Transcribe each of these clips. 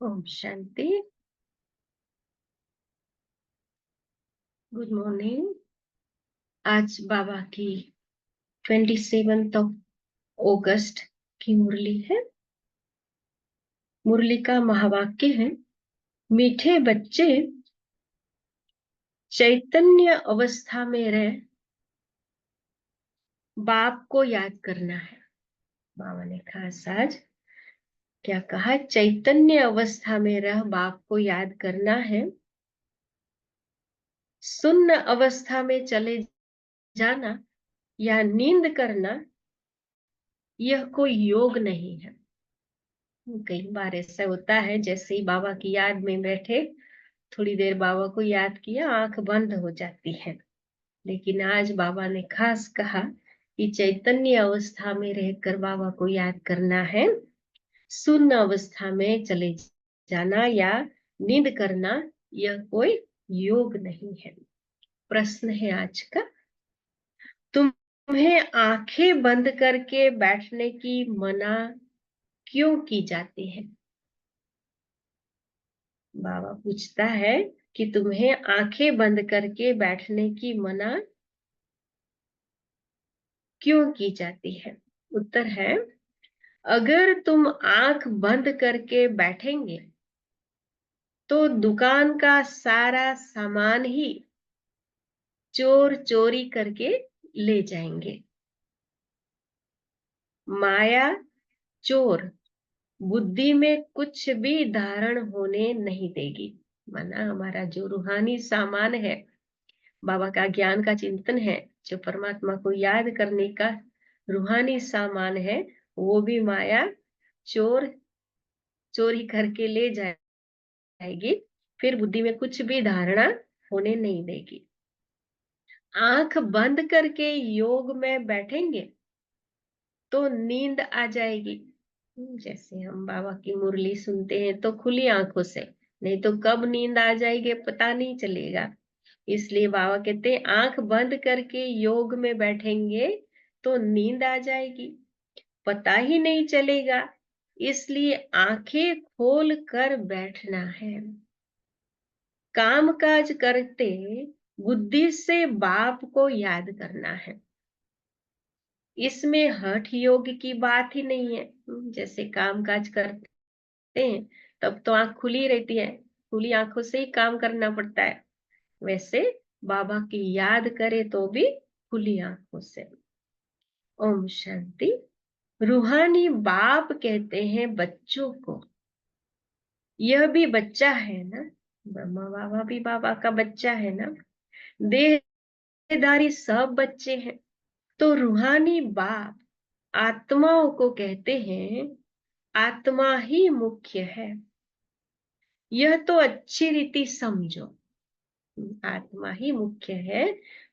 Om Shanti. Good morning. आज बाबा की 27 अगस्त की मुरली है। मुरली का महावाक्य है, मीठे बच्चे चैतन्य अवस्था में रह बाप को याद करना है। बाबा ने खास आज क्या कहा, चैतन्य अवस्था में रह बाप को याद करना है। सुन्न अवस्था में चले जाना या नींद करना यह कोई योग नहीं है। कई बार ऐसा होता है, जैसे ही बाबा की याद में बैठे, थोड़ी देर बाबा को याद किया, आंख बंद हो जाती है। लेकिन आज बाबा ने खास कहा कि चैतन्य अवस्था में रहकर बाबा को याद करना है। शून्य अवस्था में चले जाना या नींद करना यह कोई योग नहीं है। प्रश्न है आज का, तुम्हें आंखें बंद करके बैठने की मना क्यों की जाती है? बाबा पूछता है कि तुम्हें आंखें बंद करके बैठने की मना क्यों की जाती है? उत्तर है, अगर तुम आंख बंद करके बैठेंगे तो दुकान का सारा सामान ही चोर चोरी करके ले जाएंगे। माया चोर बुद्धि में कुछ भी धारण होने नहीं देगी। माना हमारा जो रूहानी सामान है, बाबा का ज्ञान का चिंतन है, जो परमात्मा को याद करने का रूहानी सामान है, वो भी माया चोर चोरी करके ले जाएगी। फिर बुद्धि में कुछ भी धारणा होने नहीं देगी। आंख बंद करके योग में बैठेंगे तो नींद आ जाएगी। जैसे हम बाबा की मुरली सुनते हैं तो खुली आंखों से, नहीं तो कब नींद आ जाएगी पता नहीं चलेगा। इसलिए बाबा कहते हैं आंख बंद करके योग में बैठेंगे तो नींद आ जाएगी, पता ही नहीं चलेगा। इसलिए आंखें खोल कर बैठना है। काम काज करते बुद्धि से बाप को याद करना है। इसमें हठ योग की बात ही नहीं है। जैसे काम काज करते हैं तब तो आंख खुली रहती है, खुली आंखों से ही काम करना पड़ता है। वैसे बाबा की याद करे तो भी खुली आंखों से। ओम शांति। रूहानी बाप कहते हैं बच्चों को, यह भी बच्चा है ना, ब्रह्मा बाबा भी बाबा का बच्चा है ना, देहधारी सब बच्चे हैं। तो रूहानी बाप आत्माओं को कहते हैं आत्मा ही मुख्य है, यह तो अच्छी रीति समझो। आत्मा ही मुख्य है,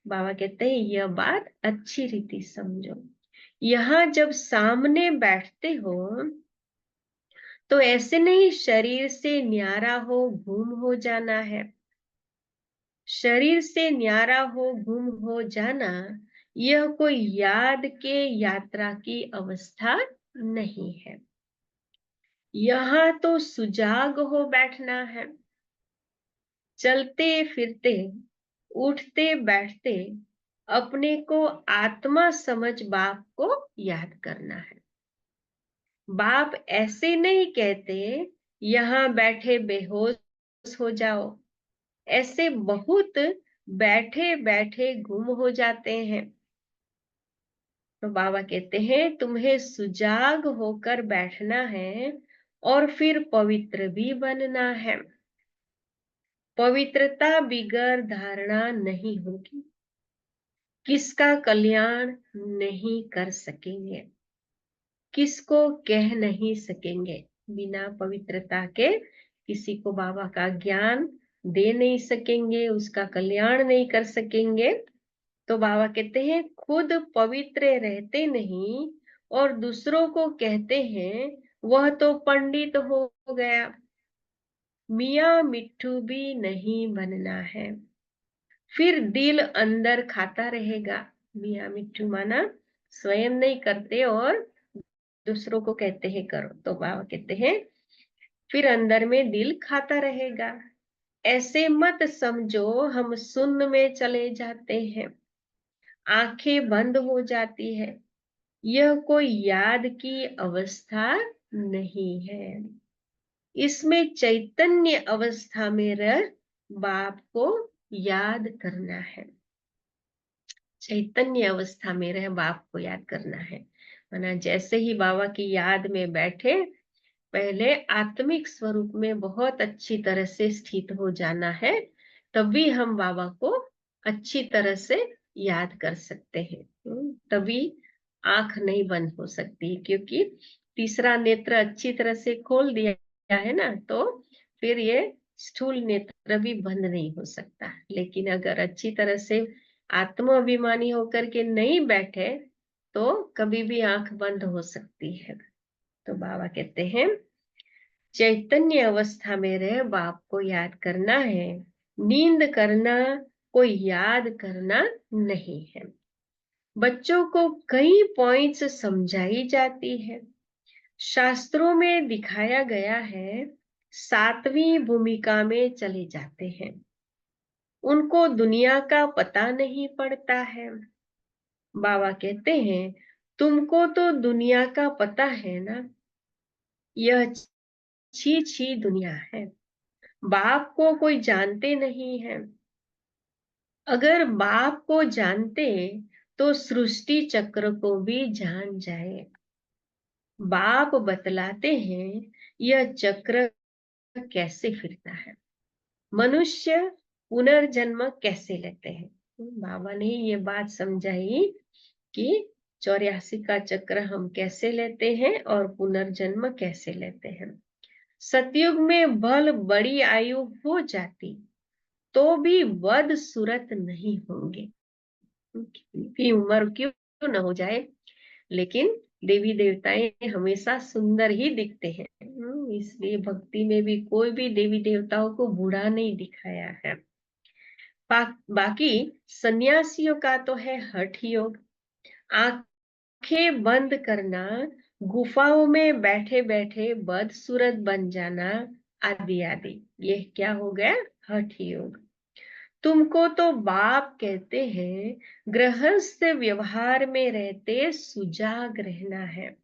बाबा कहते हैं यह बात अच्छी रीति समझो। यहाँ जब सामने बैठते हो तो ऐसे नहीं शरीर से न्यारा हो गुम हो जाना है। शरीर से न्यारा हो गुम हो जाना यह कोई याद के यात्रा की अवस्था नहीं है। यहाँ तो सुजाग हो बैठना है। चलते फिरते उठते बैठते अपने को आत्मा समझ बाप को याद करना है। बाप ऐसे नहीं कहते यहाँ बैठे बेहोश हो जाओ। ऐसे बहुत बैठे बैठे गुम हो जाते हैं। तो बाबा कहते हैं तुम्हें सुजाग होकर बैठना है और फिर पवित्र भी बनना है। पवित्रता बिगर धारणा नहीं होगी, किसका कल्याण नहीं कर सकेंगे, किसको कह नहीं सकेंगे। बिना पवित्रता के किसी को बाबा का ज्ञान दे नहीं सकेंगे, उसका कल्याण नहीं कर सकेंगे। तो बाबा कहते हैं खुद पवित्र रहते नहीं और दूसरों को कहते हैं वह तो पंडित हो गया। मियाँ मिट्ठू भी नहीं बनना है, फिर दिल अंदर खाता रहेगा। मियाँ मिट्ठू माना स्वयं नहीं करते और दूसरों को कहते हैं करो। तो बाबा कहते हैं फिर अंदर में दिल खाता रहेगा। ऐसे मत समझो हम शून्य में चले जाते हैं, आंखें बंद हो जाती है। यह कोई याद की अवस्था नहीं है। इसमें चैतन्य अवस्था में रह बाप को याद करना है। चैतन्य अवस्था में रह बाप को याद करना है। माना जैसे ही बाबा की याद में बैठे, पहले आत्मिक स्वरूप में बहुत अच्छी तरह से स्थित हो जाना है, तभी हम बाबा को अच्छी तरह से याद कर सकते हैं। तभी आंख नहीं बंद हो सकती, क्योंकि तीसरा नेत्र अच्छी तरह से खोल दिया है ना, तो फिर ये स्थूल नेत्र भी बंद नहीं हो सकता। लेकिन अगर अच्छी तरह से आत्माभिमानी होकर के नहीं बैठे, तो कभी भी आंख बंद हो सकती है। तो बाबा कहते हैं चैतन्य अवस्था में रह बाप को याद करना है। नींद करना कोई याद करना नहीं है। बच्चों को कई पॉइंट्स समझाई जाती है। शास्त्रों में दिखाया गया है, सातवीं भूमिका में चले जाते हैं। उनको दुनिया का पता नहीं पड़ता है। बाबा कहते हैं तुमको तो दुनिया का पता है ना, यह छी छी दुनिया है। बाप को कोई जानते नहीं है। अगर बाप को जानते तो सृष्टि चक्र को भी जान जाए। बाप बतलाते हैं यह चक्र कैसे फिरता है, मनुष्य पुनर्जन्म कैसे लेते हैं। बाबा ने ये बात समझाई कि 84 का चक्र हम कैसे लेते हैं और पुनर्जन्म कैसे लेते हैं। सतयुग में भल बड़ी आयु हो जाती तो भी बद सूरत नहीं होंगे। की उम्र क्यों न हो जाए, लेकिन देवी देवताएं हमेशा सुंदर ही दिखते हैं। इसलिए भक्ति में भी कोई भी देवी देवताओं को बूढ़ा नहीं दिखाया है। बाकी सन्यासियों का तो है हठ योग, आंखें बंद करना, गुफाओं में बैठे बैठे बदसूरत बन जाना, आदि आदि। ये क्या हो गया, हठ योग। तुमको तो बाप कहते हैं गृहस्थ व्यवहार में रहते सुजाग रहना है।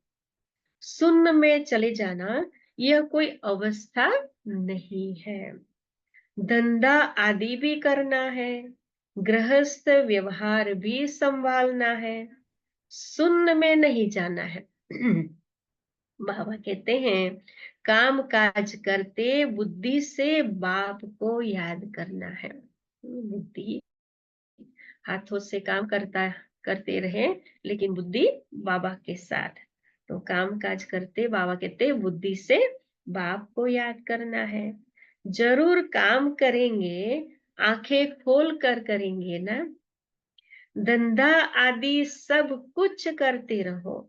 शून्य में चले जाना यह कोई अवस्था नहीं है। धंधा आदि भी करना है, गृहस्थ व्यवहार भी संभालना है, शून्य में नहीं जाना है। बाबा कहते हैं काम काज करते बुद्धि से बाप को याद करना है। बुद्धि हाथों से काम करते रहे, लेकिन बुद्धि बाबा के साथ। तो काम काज करते बाबा कहते बुद्धि से बाप को याद करना है। जरूर काम करेंगे, आंखें खोल कर करेंगे ना। धंधा आदि सब कुछ करते रहो,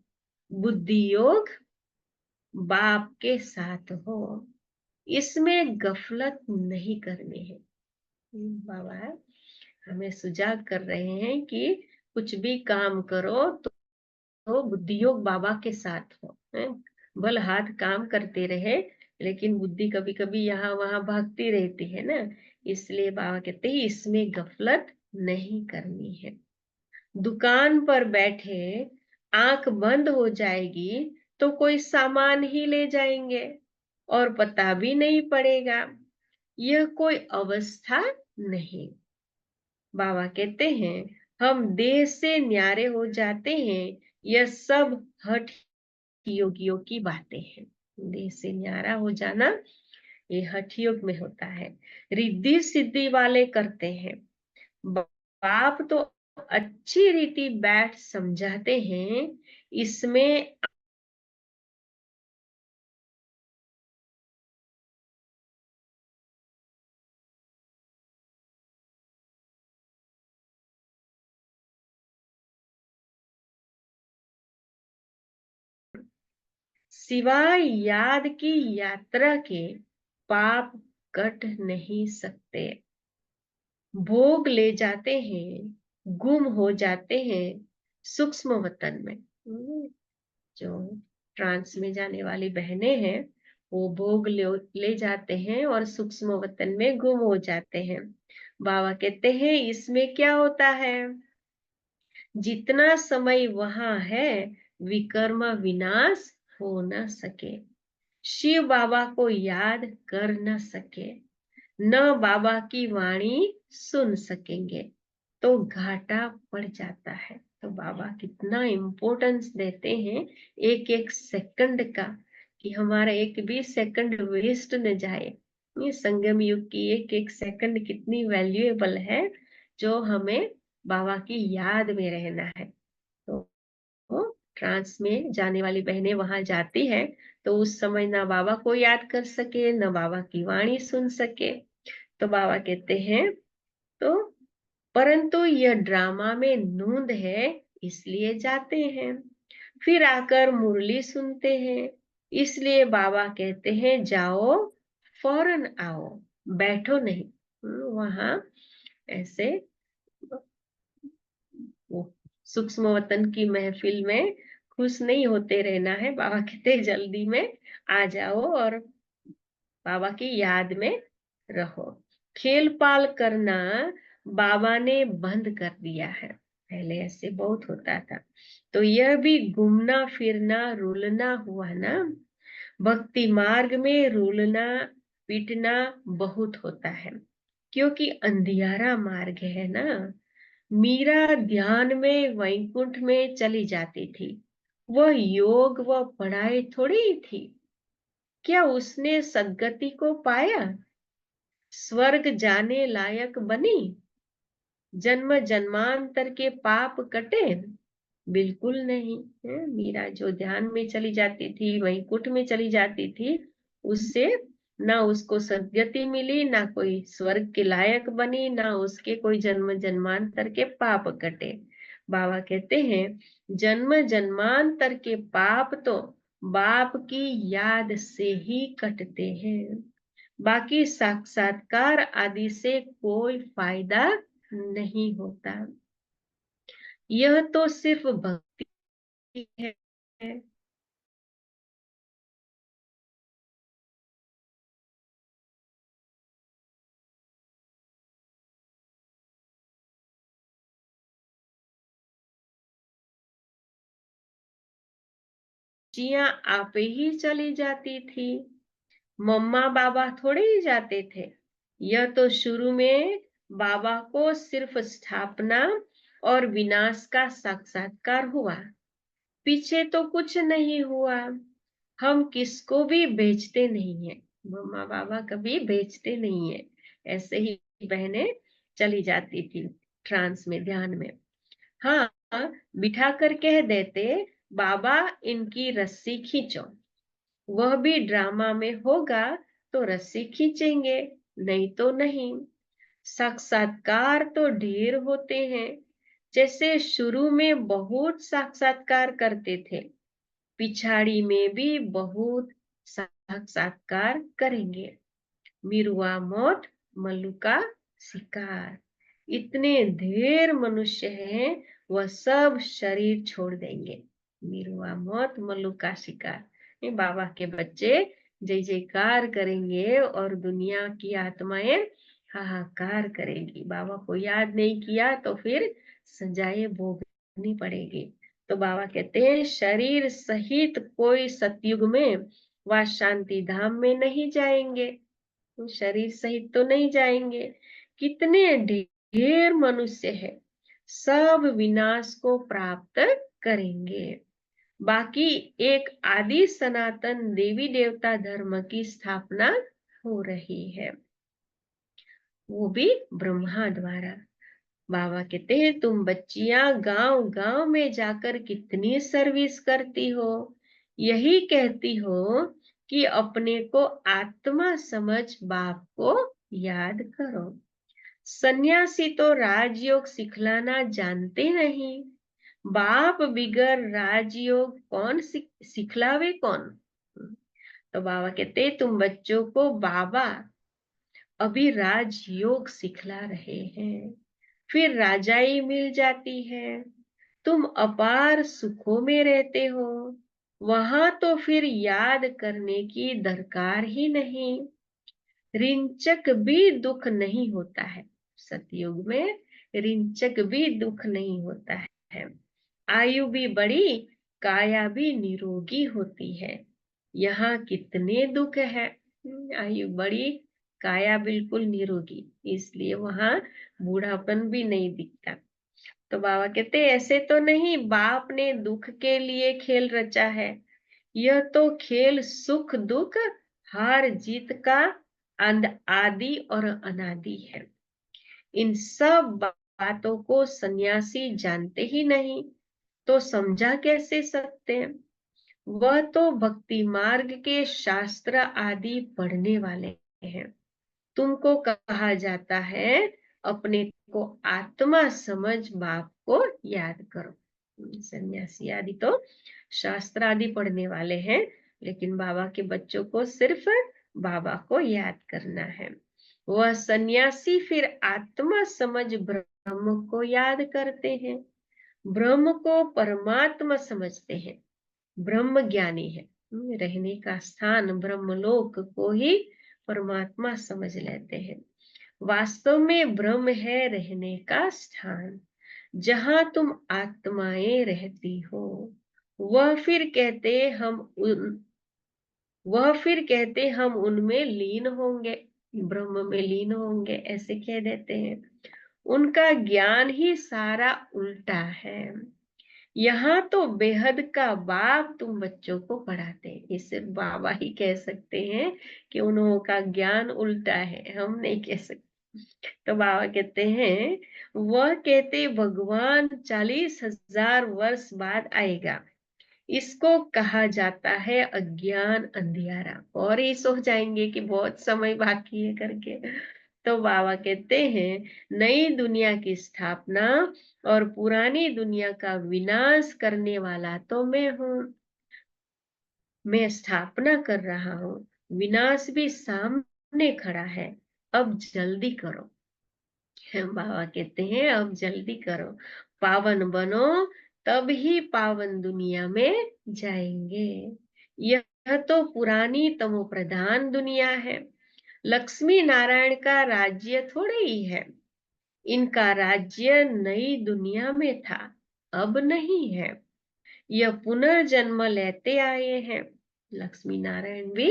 बुद्धि योग बाप के साथ हो, इसमें गफलत नहीं करनी है। बाबा हमें सुझाव कर रहे हैं कि कुछ भी काम करो तो बुद्धि योग बाबा के साथ हो। बल हाथ काम करते रहे, लेकिन बुद्धि कभी कभी यहाँ वहां भागती रहती है ना, इसलिए बाबा कहते हैं इसमें गफलत नहीं करनी है। दुकान पर बैठे आंख बंद हो जाएगी तो कोई सामान ही ले जाएंगे और पता भी नहीं पड़ेगा। यह कोई अवस्था नहीं। बाबा कहते हैं हम देह से न्यारे हो जाते हैं, यह सब हठ योगियों की बातें हैं। देह से न्यारा हो जाना ये हठ योग में होता है, रिद्धि सिद्धि वाले करते हैं। बाप तो अच्छी रीति बैठ समझाते हैं, इसमें सिवाय याद की यात्रा के पाप कट नहीं सकते। भोग ले जाते हैं, गुम हो जाते हैं सूक्ष्म वतन में। जो ट्रांस में जाने वाली बहनें हैं वो भोग ले जाते हैं और सूक्ष्म वतन में गुम हो जाते हैं। बाबा कहते हैं इसमें क्या होता है, जितना समय वहां है विकर्म विनाश हो न सके, शिव बाबा को याद कर न सके, न बाबा की वाणी सुन सकेंगे, तो घाटा पड़ जाता है। तो बाबा कितना इम्पोर्टेंस देते हैं एक एक सेकंड का, कि हमारा एक भी सेकंड वेस्ट न जाए। ये संगम युग की एक एक सेकंड कितनी वैल्यूएबल है, जो हमें बाबा की याद में रहना है। तो ट्रांस में जाने वाली बहनें वहां जाती है, तो उस समय ना बाबा को याद कर सके, न बाबा की वाणी सुन सके। तो बाबा कहते हैं तो परंतु यह ड्रामा में नूंद है, इसलिए जाते हैं, फिर आकर मुरली सुनते हैं, इसलिए बाबा कहते हैं जाओ फौरन आओ, बैठो नहीं। वहां ऐसे वो सूक्ष्म वतन की महफिल में खुश नहीं होते रहना है। बाबा कहते जल्दी में आ जाओ और बाबा की याद में रहो। खेल पाल करना बाबा ने बंद कर दिया है, पहले ऐसे बहुत होता था। तो यह भी घूमना फिरना रुलना हुआ ना। भक्ति मार्ग में रुलना पीटना बहुत होता है, क्योंकि अंधियारा मार्ग है ना। मीरा ध्यान में वैकुंठ में चली जाती थी, वह योग व पढ़ाई थोड़ी थी। क्या उसने सद्गति को पाया, स्वर्ग जाने लायक बनी, जन्म जन्मांतर के पाप कटे? बिल्कुल नहीं है। मीरा जो ध्यान में चली जाती थी, वैकुंठ में चली जाती थी, उससे ना उसको सद्गति मिली, ना कोई स्वर्ग के लायक बनी, ना उसके कोई जन्म जन्मांतर के पाप कटे। बाबा कहते हैं जन्म जन्मांतर के पाप तो बाप की याद से ही कटते हैं, बाकी साक्षात्कार आदि से कोई फायदा नहीं होता। यह तो सिर्फ भक्ति है। जिया आप ही चली जाती थी, मम्मा बाबा थोड़े ही जाते थे। यह तो शुरू में बाबा को सिर्फ स्थापना और विनाश का साक्षात्कार हुआ, पीछे तो कुछ नहीं हुआ। हम किसको भी बेचते नहीं है, मम्मा बाबा कभी बेचते नहीं है। ऐसे ही बहनें चली जाती थी ट्रांस में, ध्यान में। हाँ, बिठा कर कह देते बाबा इनकी रस्सी खींचो, वह भी ड्रामा में होगा तो रस्सी खींचेंगे, नहीं तो नहीं। साक्षात्कार तो ढेर होते हैं, जैसे शुरू में बहुत साक्षात्कार करते थे, पिछाड़ी में भी बहुत साक्षात्कार करेंगे। मिरुआ मौत मल्लू का शिकार, इतने ढेर मनुष्य हैं, वह सब शरीर छोड़ देंगे। मिरुआ मौत मल्लू का शिकार, ये बाबा के बच्चे जय जयकार करेंगे और दुनिया की आत्माएं हाहाकार करेगी। बाबा को याद नहीं किया तो फिर सजाएं भोगनी पड़ेगी। तो बाबा कहते हैं शरीर सहित कोई सतयुग में व शांति धाम में नहीं जाएंगे, तो शरीर सहित तो नहीं जाएंगे। कितने ढेर मनुष्य है, सब विनाश को प्राप्त करेंगे, बाकी एक आदि सनातन देवी देवता धर्म की स्थापना हो रही है, वो भी ब्रह्मा द्वारा। बाबा कहते हैं तुम बच्चियां गांव गांव में जाकर कितनी सर्विस करती हो, यही कहती हो कि अपने को आत्मा समझ बाप को याद करो। सन्यासी तो राजयोग सिखलाना जानते नहीं, बाप बिगर राजयोग कौन सिखलावे कौन। तो बाबा कहते तुम बच्चों को बाबा अभी राजयोग सिखला रहे हैं, फिर राजाई मिल जाती है, तुम अपार सुखों में रहते हो, वहां तो फिर याद करने की दरकार ही नहीं। रिंचक भी दुख नहीं होता है। सतयुग में रिंचक भी दुख नहीं होता है। आयु भी बड़ी, काया भी निरोगी होती है। यहाँ कितने दुख है। आयु बड़ी, काया बिल्कुल निरोगी, इसलिए वहां बूढ़ापन भी नहीं दिखता। तो बाबा कहते ऐसे तो नहीं, बाप ने दुख के लिए खेल रचा है। यह तो खेल सुख दुख हार जीत का आदि और अनादि है। इन सब बातों को सन्यासी जानते ही नहीं, तो समझा कैसे सकते हैं। वह तो भक्ति मार्ग के शास्त्र आदि पढ़ने वाले हैं। तुमको कहा जाता है अपने को आत्मा समझ बाप को याद करो। सन्यासी आदि तो शास्त्र आदि पढ़ने वाले हैं, लेकिन बाबा के बच्चों को सिर्फ बाबा को याद करना है। वह सन्यासी फिर आत्मा समझ ब्रह्म को याद करते हैं, ब्रह्म को परमात्मा समझते हैं। ब्रह्म ज्ञानी है, रहने का स्थान ब्रह्मलोक को ही परमात्मा समझ लेते हैं। वास्तव में ब्रह्म है रहने का स्थान, जहां तुम आत्माएं रहती हो। वह फिर कहते हम उन वह फिर कहते हम उनमें लीन होंगे, ब्रह्म में लीन होंगे, ऐसे कह देते हैं। उनका ज्ञान ही सारा उल्टा है। यहाँ तो बेहद का बाप तुम बच्चों को पढ़ाते हैं। ये सिर्फ बाबा ही कह सकते हैं कि उनका ज्ञान उल्टा है, हम नहीं कह सकते। तो बाबा कहते हैं, वह कहते भगवान 40,000 वर्ष बाद आएगा। इसको कहा जाता है अज्ञान अंधियारा, और ये सो जाएंगे कि बहुत समय बाकी है करके। तो बाबा कहते हैं नई दुनिया की स्थापना और पुरानी दुनिया का विनाश करने वाला तो मैं हूँ। मैं स्थापना कर रहा हूँ, विनाश भी सामने खड़ा है। अब जल्दी करो। बाबा कहते हैं अब जल्दी करो, पावन बनो, तब ही पावन दुनिया में जाएंगे। यह तो पुरानी तमो प्रधान दुनिया है। लक्ष्मी नारायण का राज्य थोड़े ही है। इनका राज्य नई दुनिया में था, अब नहीं है। यह पुनर्जन्म लेते आए हैं। लक्ष्मी नारायण भी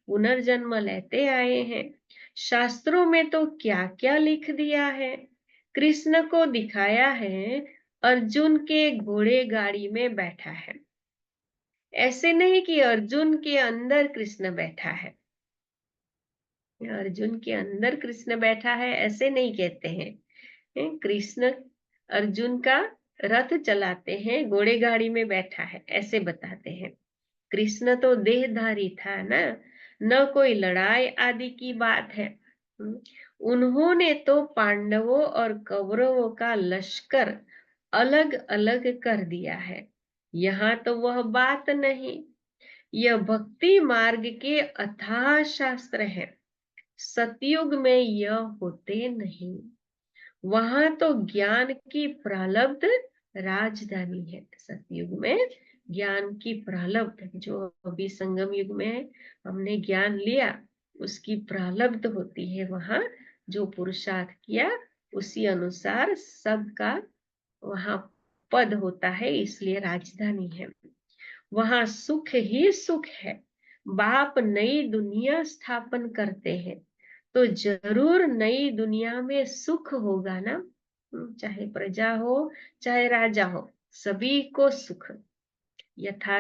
पुनर्जन्म लेते आए हैं। शास्त्रों में तो क्या क्या लिख दिया है। कृष्ण को दिखाया है अर्जुन के घोड़े गाड़ी में बैठा है। ऐसे नहीं कि अर्जुन के अंदर कृष्ण बैठा है। अर्जुन के अंदर कृष्ण बैठा है ऐसे नहीं कहते हैं। कृष्ण अर्जुन का रथ चलाते हैं, घोड़े गाड़ी में बैठा है, ऐसे बताते हैं। कृष्ण तो देहधारी था ना, न कोई लड़ाई आदि की बात है। उन्होंने तो पांडवों और कौरवों का लश्कर अलग अलग कर दिया है। यहाँ तो वह बात नहीं। यह भक्ति मार्ग के अथाह शास्त्र है। सतयुग में यह होते नहीं। वहां तो ज्ञान की प्रालब्ध राजधानी है। सतयुग में ज्ञान की प्रालब्ध, जो अभी संगम युग में हमने ज्ञान लिया, उसकी प्रालब्ध होती है वहां। जो पुरुषार्थ किया उसी अनुसार सबका वहां पद होता है, इसलिए राजधानी है। वहां सुख ही सुख है। बाप नई दुनिया स्थापन करते हैं, तो जरूर नई दुनिया में सुख होगा ना। चाहे प्रजा हो चाहे राजा हो, सभी को सुख। यथा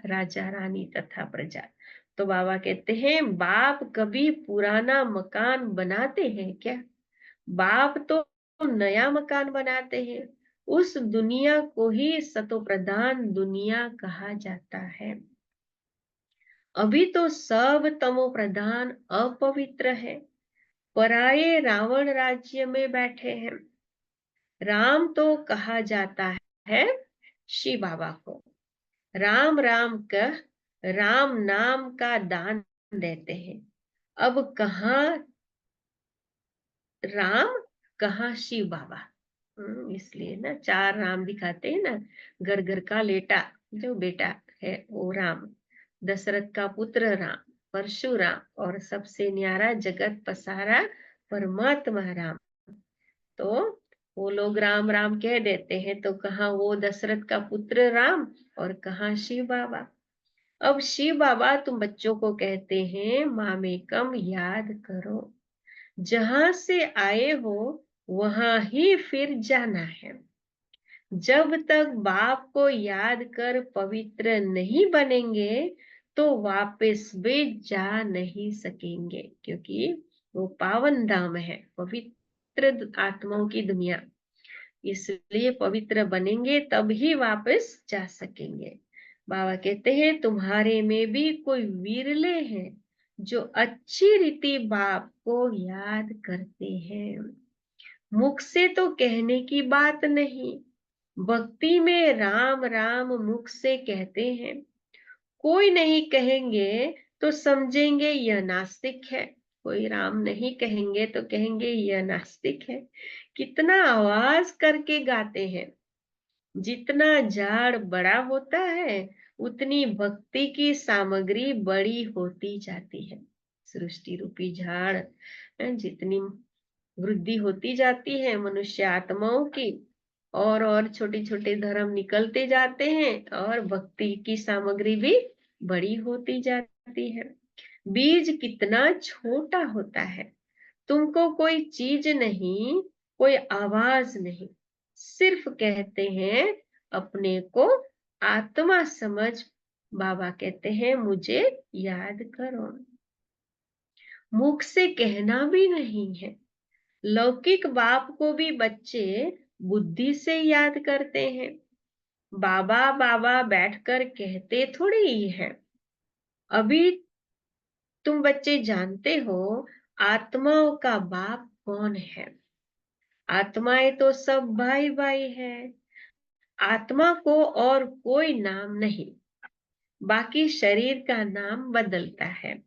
राजा रानी तथा प्रजा। तो बाबा कहते हैं बाप कभी पुराना मकान बनाते हैं क्या। बाप तो नया मकान बनाते हैं। उस दुनिया को ही सतो प्रधान दुनिया कहा जाता है। अभी तो सब तमो प्रधान अपवित्र है, पराये रावण राज्य में बैठे हैं। राम तो कहा जाता है शिव बाबा को। राम राम कह राम नाम का दान देते हैं। अब कहाँ राम, कहाँ शिव बाबा। इसलिए ना चार राम दिखाते हैं ना। घर घर का लेटा जो बेटा है वो राम, दशरथ का पुत्र राम, परशुराम, और सबसे न्यारा जगत पसारा परमात्मा राम। तो वो लोग राम राम कह देते हैं, तो कहाँ वो दशरथ का पुत्र राम और कहाँ शिव बाबा। अब शिव बाबा तुम बच्चों को कहते हैं मामेकम याद करो, जहां से आए हो वहां ही फिर जाना है। जब तक बाप को याद कर पवित्र नहीं बनेंगे तो वापस भी जा नहीं सकेंगे, क्योंकि वो पावन धाम है, पवित्र आत्माओं की दुनिया। इसलिए पवित्र बनेंगे तब ही वापस जा सकेंगे। बाबा कहते हैं तुम्हारे में भी कोई विरले हैं जो अच्छी रीति बाप को याद करते हैं। मुख से तो कहने की बात नहीं, भक्ति में राम राम मुख से कहते हैं। कोई नहीं कहेंगे तो समझेंगे यह नास्तिक है, कोई राम नहीं कहेंगे तो कहेंगे यह नास्तिक है। कितना आवाज करके गाते हैं। जितना झाड़ बड़ा होता है उतनी भक्ति की सामग्री बड़ी होती जाती है। सृष्टि रूपी झाड़ जितनी वृद्धि होती जाती है मनुष्य आत्माओं की, और छोटे छोटे धर्म निकलते जाते हैं और भक्ति की सामग्री भी बड़ी होती जाती है। बीज कितना छोटा होता है, तुमको कोई चीज नहीं, कोई आवाज नहीं, सिर्फ कहते हैं अपने को आत्मा समझ। बाबा कहते हैं मुझे याद करो, मुख से कहना भी नहीं है। लौकिक बाप को भी बच्चे बुद्धि से याद करते हैं, बाबा बाबा बैठकर कहते थोड़ी ही है। अभी तुम बच्चे जानते हो आत्माओं का बाप कौन है। आत्माएं तो सब भाई भाई है, आत्मा को और कोई नाम नहीं, बाकी शरीर का नाम बदलता है।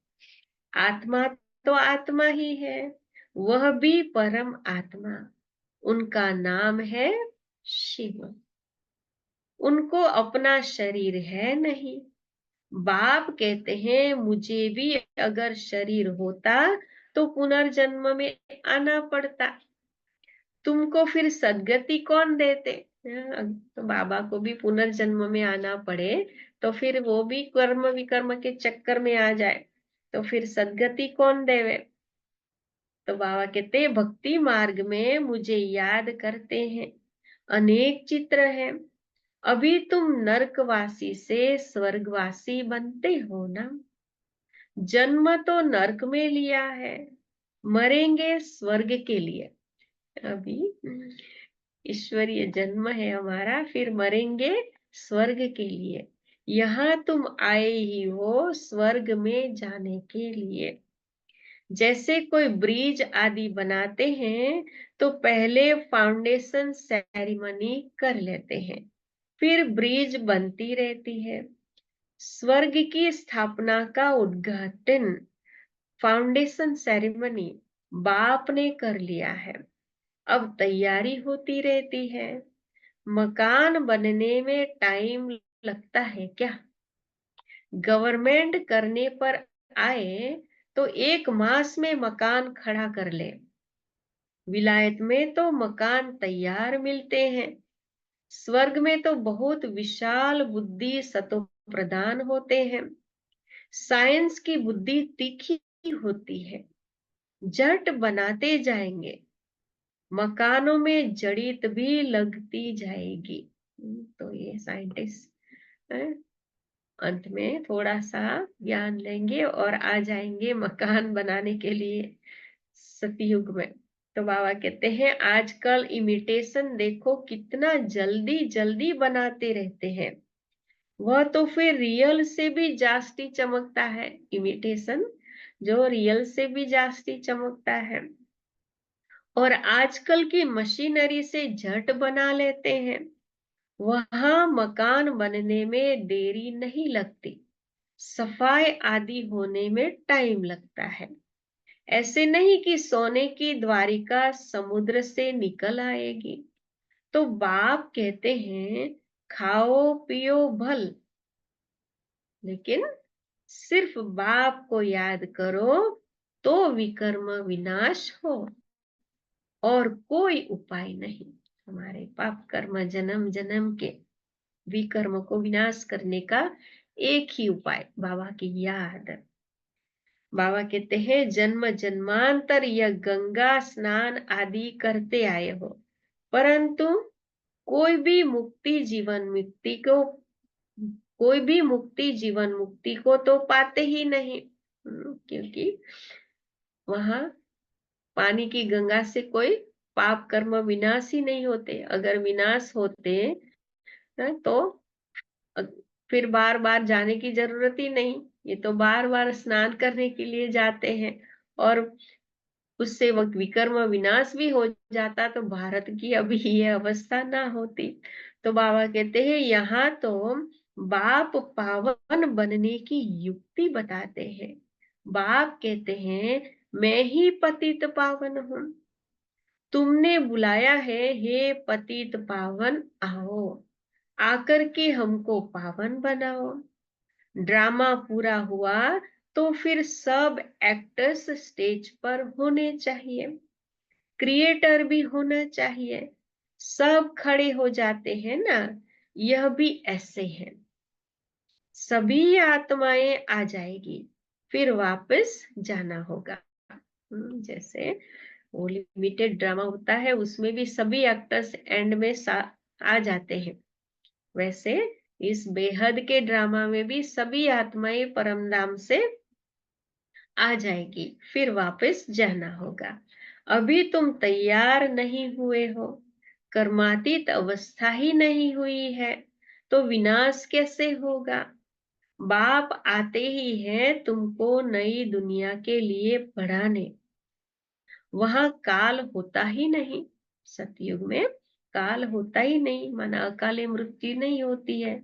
आत्मा तो आत्मा ही है, वह भी परम आत्मा, उनका नाम है शिव। उनको अपना शरीर है नहीं। बाप कहते हैं मुझे भी अगर शरीर होता तो पुनर्जन्म में आना पड़ता, तुमको फिर सदगति कौन देते। तो बाबा को भी पुनर्जन्म में आना पड़े तो फिर वो भी कर्म विकर्म के चक्कर में आ जाए, तो फिर सदगति कौन देवे। तो बाबा कहते भक्ति मार्ग में मुझे याद करते हैं, अनेक चित्र हैं। अभी तुम नरकवासी से स्वर्गवासी बनते हो ना। जन्म तो नरक में लिया है, मरेंगे स्वर्ग के लिए। अभी ईश्वरीय जन्म है हमारा, फिर मरेंगे स्वर्ग के लिए। यहाँ तुम आए ही हो स्वर्ग में जाने के लिए। जैसे कोई ब्रिज आदि बनाते हैं तो पहले फाउंडेशन सेरेमनी कर लेते हैं, फिर ब्रिज बनती रहती है। स्वर्ग की स्थापना का उद्घाटन फाउंडेशन सेरेमनी बाप ने कर लिया है, अब तैयारी होती रहती है। मकान बनने में टाइम लगता है क्या। गवर्नमेंट करने पर आए तो 1 मास में मकान खड़ा कर ले। विलायत में तो मकान तैयार मिलते हैं, स्वर्ग में तो बहुत विशाल बुद्धि सतो प्रदान होते हैं। साइंस की बुद्धि तीखी होती है, जट बनाते जाएंगे, मकानों में जड़ित भी लगती जाएगी। तो ये साइंटिस्ट अंत में थोड़ा सा ज्ञान लेंगे और आ जाएंगे मकान बनाने के लिए सतयुग में। तो बाबा कहते हैं आजकल इमिटेशन देखो कितना जल्दी जल्दी बनाते रहते हैं, वह तो फिर रियल से भी जास्ती चमकता है। इमिटेशन जो रियल से भी जास्ती चमकता है, और आजकल की मशीनरी से झट बना लेते हैं। वहां मकान बनने में देरी नहीं लगती, सफाई आदि होने में टाइम लगता है। ऐसे नहीं कि सोने की द्वारिका समुद्र से निकल आएगी। तो बाप कहते हैं खाओ पियो भल, लेकिन सिर्फ बाप को याद करो तो विकर्म विनाश हो, और कोई उपाय नहीं। हमारे पाप कर्म जन्म जन्म के विकर्म को विनाश करने का एक ही उपाय, बाबा की याद। बाबा कहते हैं जन्म जन्मांतर यह गंगा स्नान आदि करते आए हो, परंतु कोई भी मुक्ति जीवन मुक्ति को कोई भी मुक्ति जीवन मुक्ति को तो पाते ही नहीं। क्योंकि वहां पानी की गंगा से कोई पाप कर्म विनाश ही नहीं होते। अगर विनाश होते तो फिर बार बार जाने की जरूरत ही नहीं। ये तो बार बार स्नान करने के लिए जाते हैं, और उससे वक्त विकर्म विनाश भी हो जाता तो भारत की अभी ये अवस्था ना होती। तो बाबा कहते हैं यहाँ तो बाप पावन बनने की युक्ति बताते हैं। बाप कहते हैं मैं ही पतित पावन हूँ, तुमने बुलाया है हे पतित पावन, आओ आकर के हमको पावन बनाओ। ड्रामा पूरा हुआ तो फिर सब एक्टर्स स्टेज पर होने चाहिए, क्रिएटर भी होना चाहिए। सब खड़े हो जाते हैं ना, यह भी ऐसे है। सभी आत्माएं आ जाएगी, फिर वापस जाना होगा। जैसे वो लिमिटेड ड्रामा होता है, उसमें भी सभी एक्टर्स एंड में आ जाते हैं। वैसे इस बेहद के ड्रामा में भी सभी आत्माएं परम धाम से आ जाएगी, फिर वापस जाना होगा। अभी तुम तैयार नहीं हुए हो, कर्मातीत अवस्था ही नहीं हुई है, तो विनाश कैसे होगा। बाप आते ही हैं तुमको नई दुनिया के लिए पढ़ाने। वहां काल होता ही नहीं, सतयुग में काल होता ही नहीं, माना अकाले मृत्यु नहीं होती है।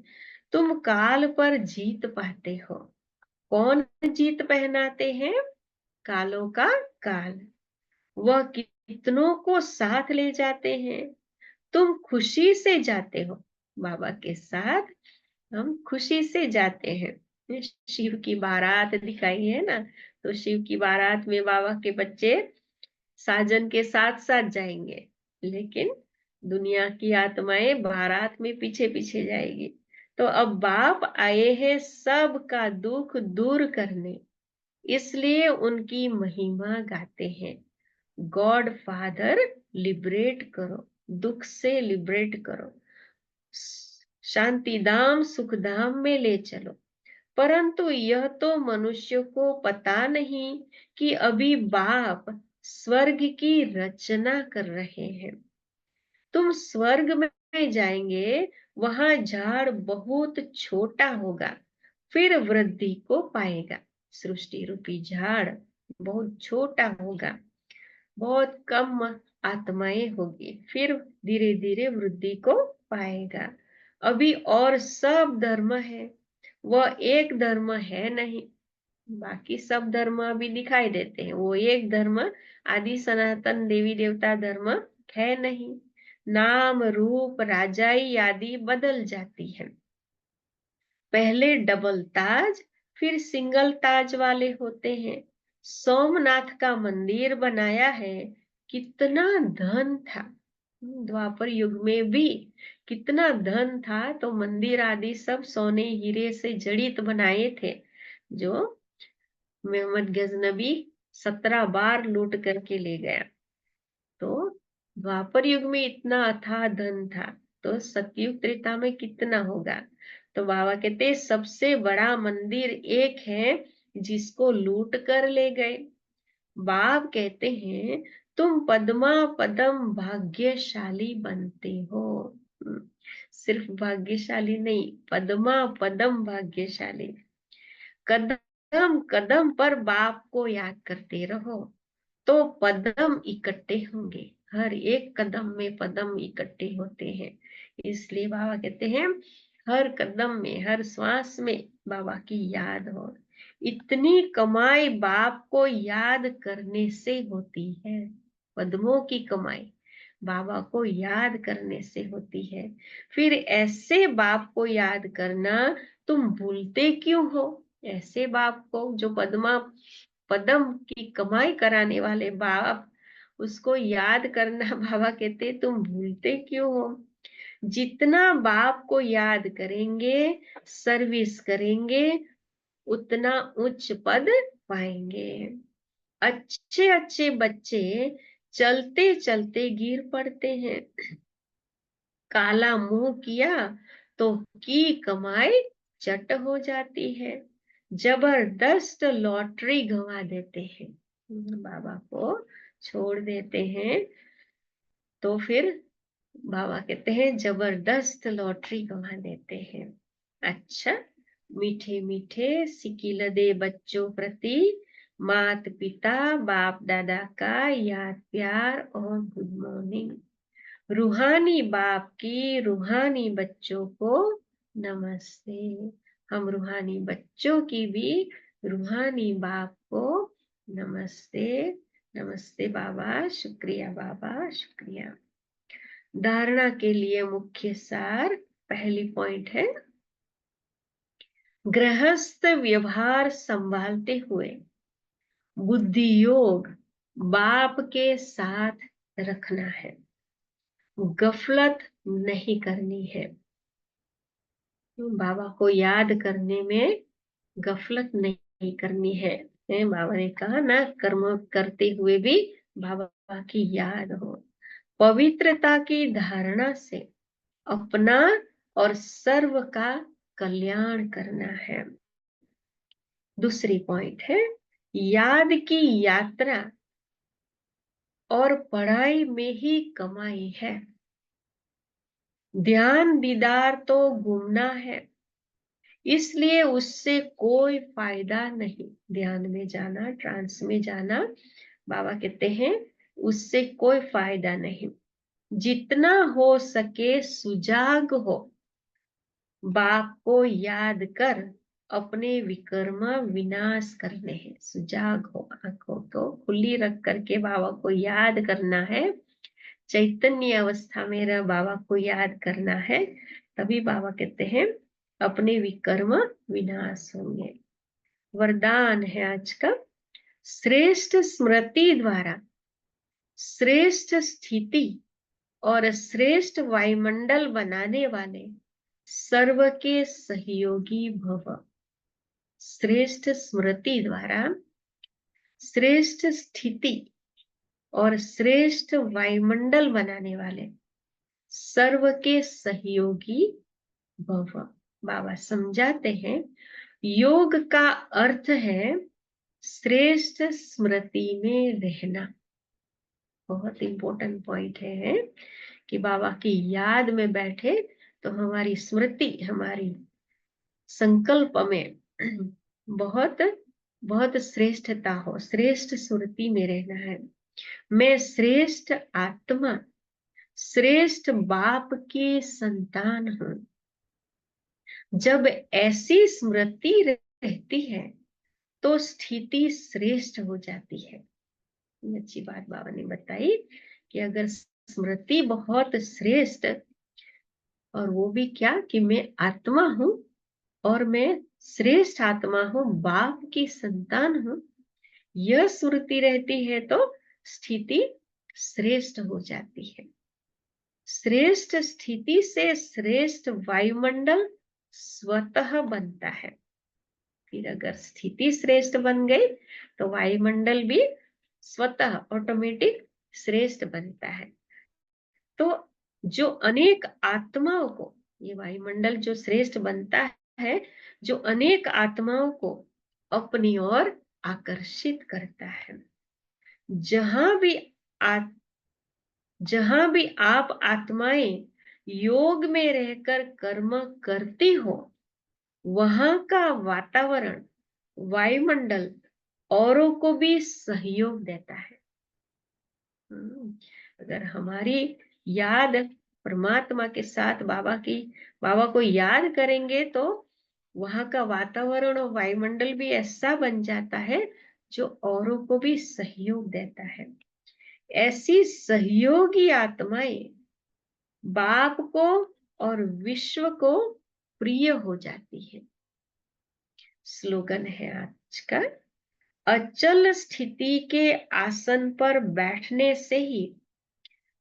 तुम काल पर जीत पाते हो। कौन जीत पहनाते हैं, कालों का काल। वह कितनों को साथ ले जाते हैं। तुम खुशी से जाते हो, बाबा के साथ हम खुशी से जाते हैं। शिव की बारात दिखाई है ना, तो शिव की बारात में बाबा के बच्चे साजन के साथ साथ जाएंगे, लेकिन दुनिया की आत्माएं बारात में पीछे पीछे जाएगी। तो अब बाप आए हैं सबका दुख दूर करने, इसलिए उनकी महिमा गाते हैं। गॉड फादर लिबरेट करो, दुख से लिबरेट करो, शांति धाम सुख धाम में ले चलो। परंतु यह तो मनुष्य को पता नहीं कि अभी बाप स्वर्ग की रचना कर रहे हैं। तुम स्वर्ग में जाएंगे, वहां झाड़ बहुत छोटा होगा, फिर वृद्धि को पाएगा। सृष्टि रूपी झाड़ बहुत छोटा होगा, बहुत कम आत्माएं होगी, फिर धीरे धीरे वृद्धि को पाएगा। अभी और सब धर्म है, वह एक धर्म है नहीं। बाकी सब धर्म अभी दिखाई देते हैं, वो एक धर्म आदि सनातन देवी देवता धर्म है नहीं। नाम रूप राजाई आदि बदल जाती है। पहले डबल ताज फिर सिंगल ताज वाले होते हैं। सोमनाथ का मंदिर बनाया है, कितना धन था। द्वापर युग में भी कितना धन था, तो मंदिर आदि सब सोने हीरे से जड़ित बनाए थे, जो मोहम्मद गजनबी 17 बार लूट करके ले गया। तो द्वापर युग में इतना अथाह धन था, तो सतयुग त्रेता में कितना होगा। तो बाबा कहते हैं सबसे बड़ा मंदिर एक है जिसको लूट कर ले गए। बाप कहते हैं तुम पद्मा पदम भाग्यशाली बनते हो। सिर्फ भाग्यशाली नहीं, पद्मा पदम भाग्यशाली। कदम कदम पर बाप को याद करते रहो, तो पदम इकट्ठे होंगे। हर एक कदम में पदम इकट्ठे होते हैं। इसलिए बाबा कहते हैं हर कदम में हर श्वास में बाबा की याद हो। इतनी कमाई बाप को याद करने से होती है, पद्मों की कमाई। बाबा को याद करने से होती है। फिर ऐसे बाप को याद करना तुम भूलते क्यों हो? ऐसे बाप को जो पदम की कमाई कराने वाले बाप, उसको याद करना बाबा कहते तुम भूलते क्यों हो? जितना बाप को याद करेंगे, सर्विस करेंगे, उतना उच्च पद पाएंगे। अच्छे अच्छे बच्चे चलते चलते गिर पड़ते हैं। काला मुंह किया तो की कमाई चट हो जाती है। जबरदस्त लॉटरी गंवा देते हैं। बाबा को छोड़ देते हैं तो फिर बाबा कहते हैं जबरदस्त लॉटरी गंवा देते हैं। अच्छा, मीठे मीठे सिकिलदे बच्चों प्रति मात पिता बाप दादा का याद प्यार और गुड मॉर्निंग। रूहानी बाप की रूहानी बच्चों को नमस्ते। हम रूहानी बच्चों की भी रूहानी बाप को नमस्ते। नमस्ते बाबा, शुक्रिया बाबा, शुक्रिया। धारणा के लिए मुख्य सार, पहली पॉइंट है, गृहस्थ व्यवहार संभालते हुए बुद्धि योग बाप के साथ रखना है। गफलत नहीं करनी है। बाबा को याद करने में गफलत नहीं करनी है। बाबा ने कहा ना, कर्म करते हुए भी बाबा की याद हो। पवित्रता की धारणा से अपना और सर्व का कल्याण करना है। दूसरी पॉइंट है, याद की यात्रा और पढ़ाई में ही कमाई है। ध्यान दीदार तो घूमना है, इसलिए उससे कोई फायदा नहीं। ध्यान में जाना, ट्रांस में जाना, बाबा कहते हैं उससे कोई फायदा नहीं। जितना हो सके सुजाग हो, बाप को याद कर अपने विकर्म विनाश करने हैं। सुजाग हो, आंखों को खुली रख करके बाबा को याद करना है। चैतन्य अवस्था में रह बाबा को याद करना है, तभी बाबा कहते हैं अपने विकर्म विनाश होंगे। वरदान है आज का, श्रेष्ठ स्मृति द्वारा श्रेष्ठ स्थिति और श्रेष्ठ वायुमंडल बनाने वाले सर्व के सहयोगी भव। श्रेष्ठ स्मृति द्वारा श्रेष्ठ स्थिति और श्रेष्ठ वायुमंडल बनाने वाले सर्व के सहयोगी भव। बाबा समझाते हैं, योग का अर्थ है श्रेष्ठ स्मृति में रहना। बहुत इंपॉर्टेंट पॉइंट है कि बाबा की याद में बैठे तो हमारी स्मृति, हमारी संकल्प में बहुत बहुत श्रेष्ठता हो, श्रेष्ठ स्मृति में रहना है। मैं श्रेष्ठ आत्मा, श्रेष्ठ बाप की संतान हूं। जब ऐसी स्मृति रहती है तो स्थिति श्रेष्ठ हो जाती है। ये अच्छी बात बाबा ने बताई कि अगर स्मृति बहुत श्रेष्ठ, और वो भी क्या कि मैं आत्मा हूं और मैं श्रेष्ठ आत्मा हूं, बाप की संतान हूं, यह स्मृति रहती है तो स्थिति श्रेष्ठ हो जाती है। श्रेष्ठ स्थिति से श्रेष्ठ वायुमंडल स्वतः बनता है। फिर अगर स्थिति श्रेष्ठ बन गई तो वायुमंडल भी स्वतः ऑटोमेटिक श्रेष्ठ बनता है। तो जो अनेक आत्माओं को, ये वायुमंडल जो श्रेष्ठ बनता है, जो अनेक आत्माओं को अपनी ओर आकर्षित करता है। जहां भी आ, जहां भी आप आत्माएं योग में रहकर कर्म करती हो, वहां का वातावरण, वायुमंडल औरों को भी सहयोग देता है। अगर हमारी याद परमात्मा के साथ बाबा को याद करेंगे तो वहां का वातावरण और वायुमंडल भी ऐसा बन जाता है जो औरों को भी सहयोग देता है। ऐसी सहयोगी आत्माएं बाप को और विश्व को प्रिय हो जाती है। स्लोगन है आज का, अचल स्थिति के आसन पर बैठने से ही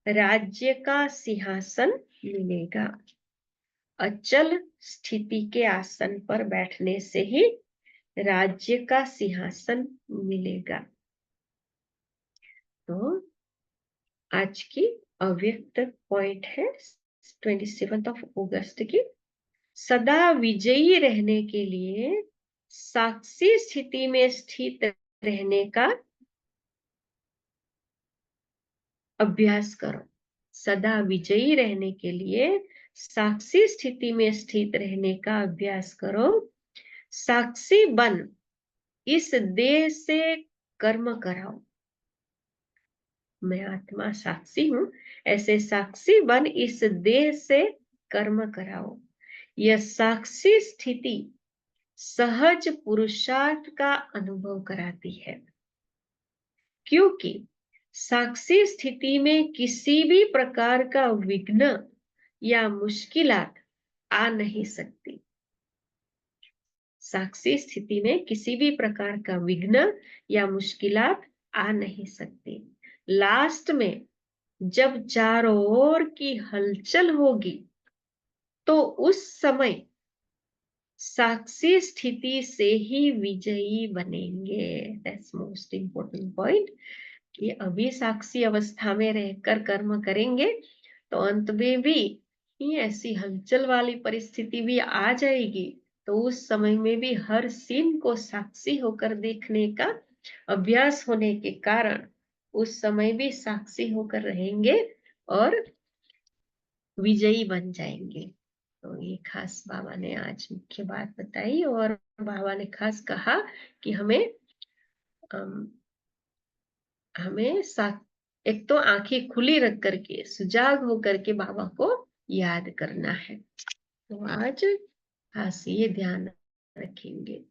राज्य का सिंहासन मिलेगा। अचल स्थिति के आसन पर बैठने से ही राज्य का सिंहासन मिलेगा। तो आज की अव्यक्त पॉइंट है 27 अगस्त की, सदा विजयी रहने के लिए साक्षी स्थिति में स्थित रहने का अभ्यास करो। सदा विजयी रहने के लिए साक्षी स्थिति में स्थित रहने का अभ्यास करो। साक्षी बन इस देह से कर्म कराओ। मैं आत्मा साक्षी हूं, ऐसे साक्षी बन इस देह से कर्म कराओ। यह साक्षी स्थिति सहज पुरुषार्थ का अनुभव कराती है, क्योंकि साक्षी स्थिति में किसी भी प्रकार का विघ्न या मुश्किलात आ नहीं सकती। साक्षी स्थिति में किसी भी प्रकार का विघ्न या मुश्किलात आ नहीं सकती। लास्ट में जब चारों ओर की हलचल होगी तो उस समय साक्षी स्थिति से ही विजयी बनेंगे। दैट्स मोस्ट इंपॉर्टेंट पॉइंट, कि अभी साक्षी अवस्था में रहकर कर्म करेंगे तो अंत में भी ऐसी हलचल वाली परिस्थिति भी आ जाएगी, तो उस समय में भी हर सीन को साक्षी होकर देखने का अभ्यास होने के कारण उस समय भी साक्षी होकर रहेंगे और विजयी बन जाएंगे। तो ये खास बाबा ने आज मुख्य बात बताई, और बाबा ने खास कहा कि हमें एक तो आंखें खुली रख करके सुजाग होकर के बाबा को याद करना है। तो आज खास ये ध्यान रखेंगे।